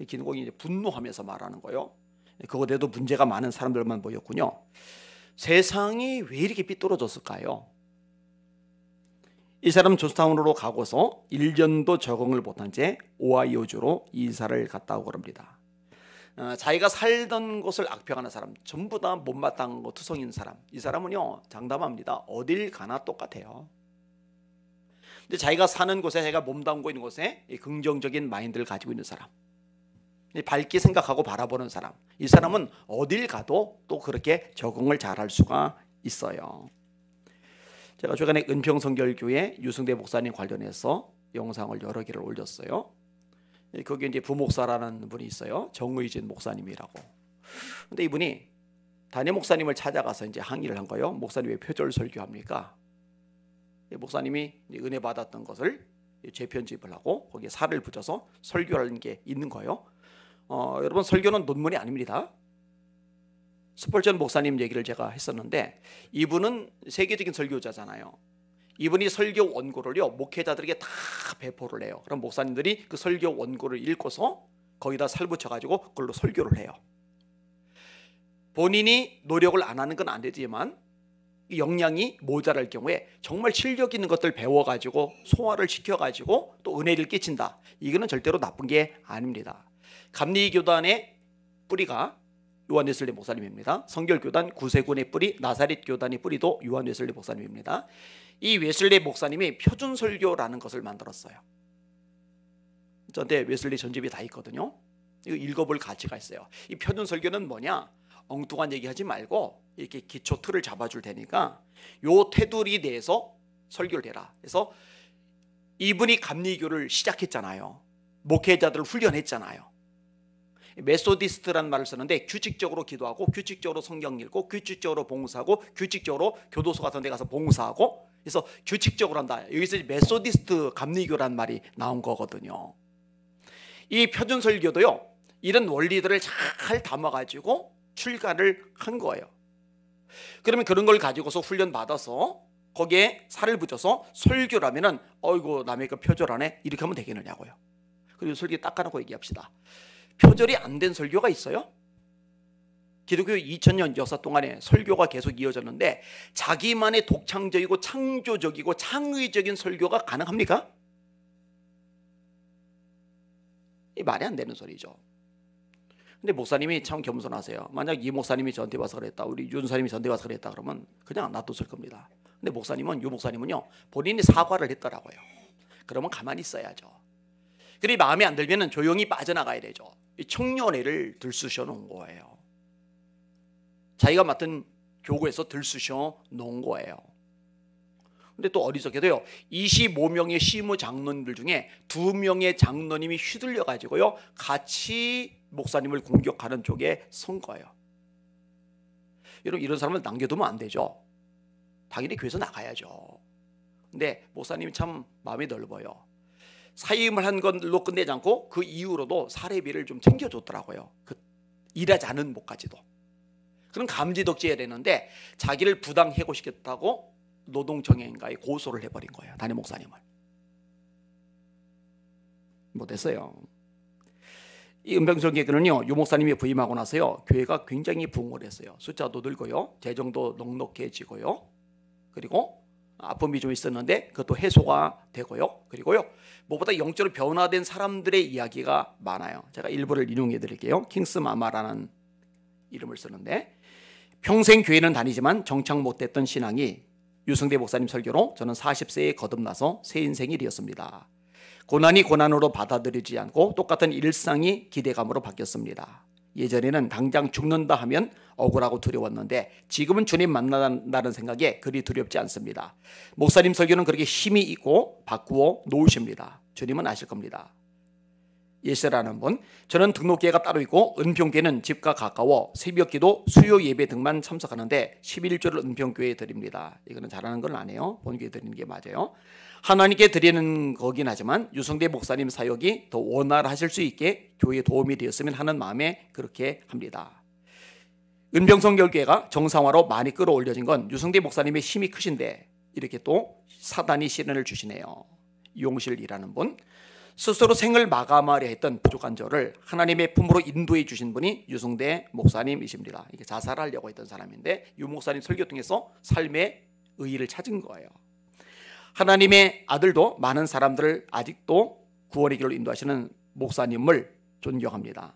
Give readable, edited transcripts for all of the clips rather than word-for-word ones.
기능공이 이제 분노하면서 말하는 거예요. 그거대도 문제가 많은 사람들만 모였군요. 세상이 왜 이렇게 삐뚤어졌을까요? 이 사람은 조스타운으로 가고서 1년도 적응을 못한 채 오하이오주로 이사를 갔다고 그럽니다. 자기가 살던 곳을 악평하는 사람, 전부 다 못마땅한 거 투성인 사람, 이 사람은요 장담합니다. 어딜 가나 똑같아요. 근데 자기가 사는 곳에, 자기가 몸담고 있는 곳에 긍정적인 마인드를 가지고 있는 사람, 밝게 생각하고 바라보는 사람, 이 사람은 어딜 가도 또 그렇게 적응을 잘할 수가 있어요. 제가 최근에 은평성결교회 유승대 목사님 관련해서 영상을 여러 개를 올렸어요. 거기에 이제 부목사라는 분이 있어요. 정의진 목사님이라고. 근데 이분이 담임 목사님을 찾아가서 이제 항의를 한 거예요. 목사님 왜 표절 설교합니까? 목사님이 은혜 받았던 것을 재편집을 하고 거기에 살을 붙여서 설교하는 게 있는 거예요. 여러분, 설교는 논문이 아닙니다. 스펄전 목사님 얘기를 제가 했었는데, 이분은 세계적인 설교자잖아요. 이분이 설교 원고를요 목회자들에게 다 배포를 해요. 그럼 목사님들이 그 설교 원고를 읽고서 거기다 살 붙여가지고 그걸로 설교를 해요. 본인이 노력을 안 하는 건 안 되지만 역량이 모자랄 경우에 정말 실력 있는 것들 배워가지고 소화를 시켜가지고 또 은혜를 끼친다. 이거는 절대로 나쁜 게 아닙니다. 감리교단의 뿌리가 요한 웨슬리 목사님입니다. 성결교단 구세군의 뿌리, 나사렛 교단의 뿌리도 요한 웨슬리 목사님입니다. 이 웨슬리 목사님이 표준설교라는 것을 만들었어요. 저한테 웨슬리 전집이 다 있거든요. 이거 읽어볼 가치가 있어요. 이 표준설교는 뭐냐? 엉뚱한 얘기하지 말고 이렇게 기초 틀을 잡아줄 테니까 요 테두리 내에서 설교를 해라. 그래서 이분이 감리교를 시작했잖아요. 목회자들을 훈련했잖아요. 메소디스트라는 말을 쓰는데 규칙적으로 기도하고 규칙적으로 성경 읽고 규칙적으로 봉사하고 규칙적으로 교도소 같은 데 가서 봉사하고, 그래서 규칙적으로 한다. 여기서 메소디스트 감리교라는 말이 나온 거거든요. 이 표준설교도요 이런 원리들을 잘 담아가지고 출간을 한 거예요. 그러면 그런 걸 가지고서 훈련 받아서 거기에 살을 붙여서 설교라면은 어이구 남의 거 표절하네 이렇게 하면 되겠느냐고요. 그리고 설교 닦아놓고 얘기합시다. 표절이 안 된 설교가 있어요? 기독교 2000년 역사 동안에 설교가 계속 이어졌는데 자기만의 독창적이고 창조적이고 창의적인 설교가 가능합니까? 이 말이 안 되는 소리죠. 근데 목사님이 참 겸손하세요. 만약 이 목사님이 저한테 와서 그랬다, 우리 윤 사님이 저한테 와서 그랬다 그러면 그냥 놔뒀을 겁니다. 근데 유 목사님은요 본인이 사과를 했더라고요. 그러면 가만히 있어야죠. 그리 마음에 안 들면 조용히 빠져나가야 되죠. 청년회를 들쑤셔 놓은 거예요. 자기가 맡은 교구에서 들쑤셔 놓은 거예요. 근데 또 어리석게도요 25명의 시무 장로님들 중에 2명의 장로님이 휘둘려 가지고요 같이 목사님을 공격하는 쪽에 선 거예요. 여러분, 이런 사람을 남겨두면 안 되죠. 당연히 교회에서 나가야죠. 근데 목사님이 참 마음이 넓어요. 사임을 한 걸로 끝내지 않고 그 이후로도 사례비를 좀 챙겨줬더라고요. 그 일하지 않은 목까지도. 그럼 감지덕지해야 되는데 자기를 부당 해고시켰다고 노동정의인가에 고소를 해버린 거예요. 담임 목사님을. 못했어요. 이 은평성교회는요 유 목사님이 부임하고 나서요 교회가 굉장히 부흥을 했어요. 숫자도 늘고요, 재정도 넉넉해지고요, 그리고 아픔이 좀 있었는데 그것도 해소가 되고요, 그리고요 무엇보다 영적으로 변화된 사람들의 이야기가 많아요. 제가 일부를 인용해 드릴게요. 킹스 마마라는 이름을 쓰는데, 평생 교회는 다니지만 정착 못했던 신앙이 유승대 목사님 설교로 저는 40세에 거듭나서 새 인생이 되었습니다. 고난이 고난으로 받아들이지 않고 똑같은 일상이 기대감으로 바뀌었습니다. 예전에는 당장 죽는다 하면 억울하고 두려웠는데 지금은 주님 만난다는 생각에 그리 두렵지 않습니다. 목사님 설교는 그렇게 힘이 있고 바꾸어 놓으십니다. 주님은 아실 겁니다. 예세라는 분, 저는 등록계가 따로 있고 은평교회는 집과 가까워 새벽기도, 수요 예배 등만 참석하는데 11조를 은평교회에 드립니다. 이거는 잘하는 건 아니에요. 본교회에 드리는 게 맞아요. 하나님께 드리는 거긴 하지만 유승대 목사님 사역이 더 원활하실 수 있게 교회에 도움이 되었으면 하는 마음에 그렇게 합니다. 은평성결교회가 정상화로 많이 끌어올려진 건 유승대 목사님의 힘이 크신데 이렇게 또 사단이 시련을 주시네요. 이용실이라는 분, 스스로 생을 마감하려 했던 부족한 저를 하나님의 품으로 인도해 주신 분이 유승대 목사님이십니다. 이게 자살하려고 했던 사람인데 유 목사님 설교 통해서 삶의 의의를 찾은 거예요. 하나님의 아들도 많은 사람들을 아직도 구원의 길로 인도하시는 목사님을 존경합니다.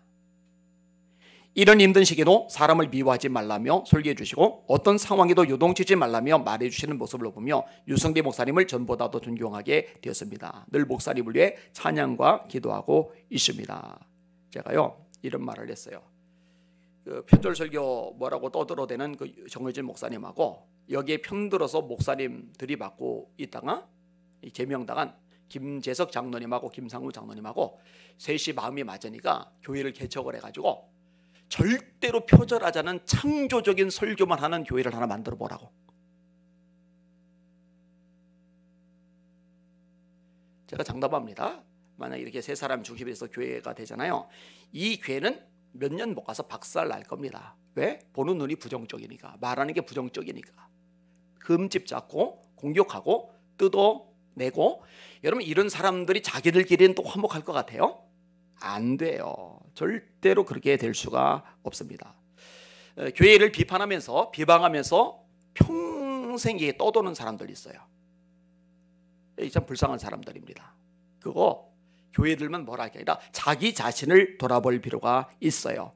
이런 힘든 시기도 사람을 미워하지 말라며 설교해 주시고 어떤 상황에도 요동치지 말라며 말해 주시는 모습을 보며 유승대 목사님을 전보다도 존경하게 되었습니다. 늘 목사님을 위해 찬양과 기도하고 있습니다. 제가요 이런 말을 했어요. 그 편절 설교 뭐라고 떠들어대는 그 정의진 목사님하고 여기에 편들어서 목사님들이 맡고 있다가 제명당한 김재석 장로님하고 김상우 장로님하고 셋이 마음이 맞으니까 교회를 개척을 해가지고 절대로 표절하자는 창조적인 설교만 하는 교회를 하나 만들어 보라고. 제가 장담합니다. 만약 이렇게 세 사람 중심에서 교회가 되잖아요. 이 교회는 몇 년 못 가서 박살 날 겁니다. 왜? 보는 눈이 부정적이니까, 말하는 게 부정적이니까. 흠집 잡고 공격하고 뜯어내고. 여러분 이런 사람들이 자기들끼리는 또 화목할 것 같아요? 안 돼요. 절대로 그렇게 될 수가 없습니다. 교회를 비판하면서 비방하면서 평생 떠도는 사람들이 있어요. 참 불쌍한 사람들입니다. 그거 교회들만 뭐라 할 게 아니라 자기 자신을 돌아볼 필요가 있어요.